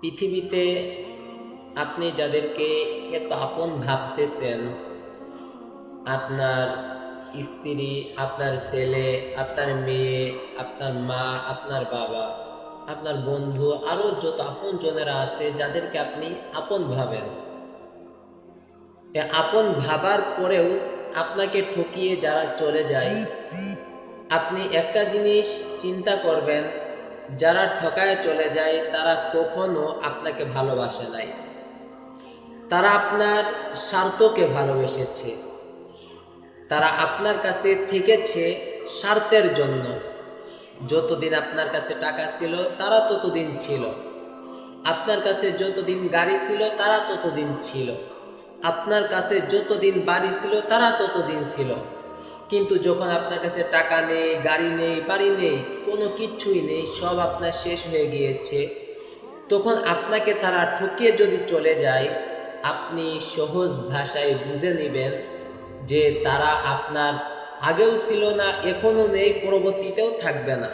পৃথিবীতে আপনি যাদেরকে এত আপন ভাবতেছেন, আপনার স্ত্রী, আপনার ছেলে, আপনার মেয়ে, আপনার মা, আপনার বাবা, আপনার বন্ধু, আরও যত আপন জনেরা আছে যাদেরকে আপনি আপন ভাবেন, আপন ভাবার পরেও আপনাকে ঠকিয়ে যারা চলে যায়, আপনি একটা জিনিস চিন্তা করবেন, যারা ঠকায় চলে যায় তারা কখনো আপনাকে ভালোবাসে নাই। তারা আপনার স্বার্থকে ভালোবেসেছে, তারা আপনার কাছে থেকেছে স্বার্থের জন্য। যতদিন আপনার কাছে টাকা ছিল তারা ততদিন ছিল, আপনার কাছে যতদিন গাড়ি ছিল তারা ততদিন ছিল, আপনার কাছে যতদিন বাড়ি ছিল তারা ততদিন ছিল। কিন্তু যখন আপনার কাছে টাকা নেই, গাড়ি নেই, বাড়ি নেই, কোনো কিচ্ছুই নেই, সব আপনার শেষ হয়ে গিয়েছে, তখন আপনাকে তারা ঠকিয়ে যদি চলে যায়, আপনি সহজ ভাষায় বুঝে নেবেন যে তারা আপনার আগেও ছিল না, এখনও নেই, পরবর্তীতেও থাকবে না।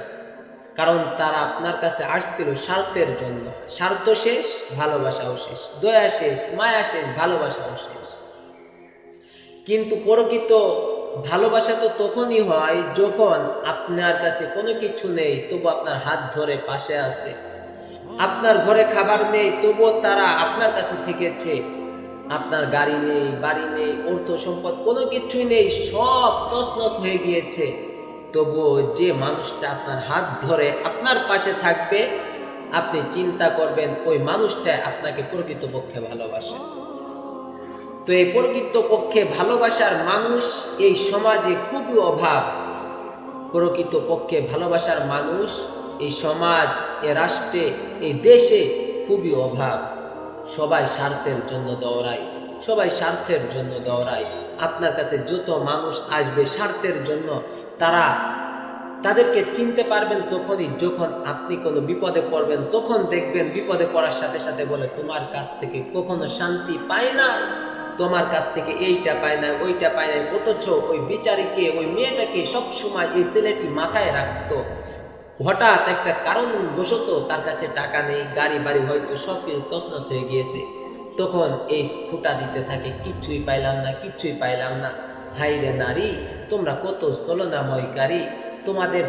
কারণ তারা আপনার কাছে আসছিল স্বার্থের জন্য। স্বার্থ শেষ, ভালোবাসাও শেষ, দয়া শেষ, মায়া শেষ, ভালোবাসাও শেষ। কিন্তু প্রকৃত ভালোবাসা তো তখনই হয় যখন আপনার কাছে কোনো কিছু নেই, তবু আপনার হাত ধরে পাশে আছে। আপনার ঘরে খাবার নেই, তবুও তারা আপনার কাছে থেকেছে। আপনার গাড়ি নেই, বাড়ি নেই, অর্থ সম্পদ কোনো কিছুই নেই, সব তছনছ হয়ে গিয়েছে, তবুও যে মানুষটা আপনার হাত ধরে আপনার পাশে থাকবে, আপনি চিন্তা করবেন ওই মানুষটা আপনাকে প্রকৃতপক্ষে ভালোবাসে। তো এই প্রকৃতপক্ষে ভালোবাসার মানুষ এই সমাজে খুবই অভাব। প্রকৃতপক্ষে ভালোবাসার মানুষ এই সমাজ, এ রাষ্ট্রে, এই দেশে খুবই অভাব। সবাই স্বার্থের জন্য দৌড়ায়, সবাই স্বার্থের জন্য দৌড়ায়। আপনার কাছে যত মানুষ আসবে স্বার্থের জন্য, তাদেরকে চিনতে পারবেন তখনই যখন আপনি কোনো বিপদে পড়বেন। তখন দেখবেন বিপদে পড়ার সাথে সাথে বলে, তোমার কাছ থেকে কখনো শান্তি পায় না, তোমার কাছ থেকে এইটা পায় না, ওইটা পায় না। অথচ ওই বিচারীকে, ওই মেয়েটাকে সবসময় এই ছেলেটি মাথায় রাখতো। হঠাৎ একটা কারণ বশত তার কাছে টাকা নেই, গাড়ি বাড়ি হয়তো সব কিছু তছনছ হয়ে গিয়েছে, তখন এই ফুটা দিতে থাকে, কিচ্ছুই পাইলাম না, কিচ্ছুই পাইলাম না। হাই রে নারী, তোমরা কত ছলনাময়কারী, তোমাদের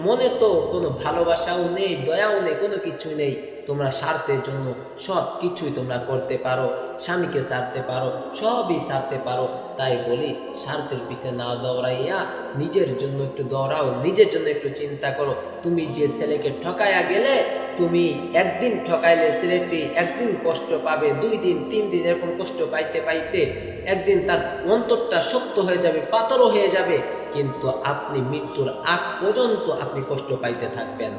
মনে তো কোনো ভালোবাসাও নেই, দয়াও নেই, কোনো কিছু নেই। তোমরা স্বার্থের জন্য সব কিছুই তোমরা করতে পারো, স্বামীকে ছাড়তে পারো, সবই ছাড়তে পারো। তাই বলি, স্বার্থের পিছে না দৌড়াইয়া নিজের জন্য একটু দৌড়াও, নিজের জন্য একটু চিন্তা করো। তুমি যে ছেলেকে ঠকাইয়া গেলে, তুমি একদিন ঠকাইলে ছেলেটি একদিন কষ্ট পাবে, 2 দিন 3 দিন এরকম কষ্ট পাইতে পাইতে একদিন তার অন্তরটা শক্ত হয়ে যাবে, পাথরও হয়ে যাবে। কিন্তু আপনি মৃত্যুর আগ পর্যন্ত আপনি কষ্ট পাইতে থাকবেন।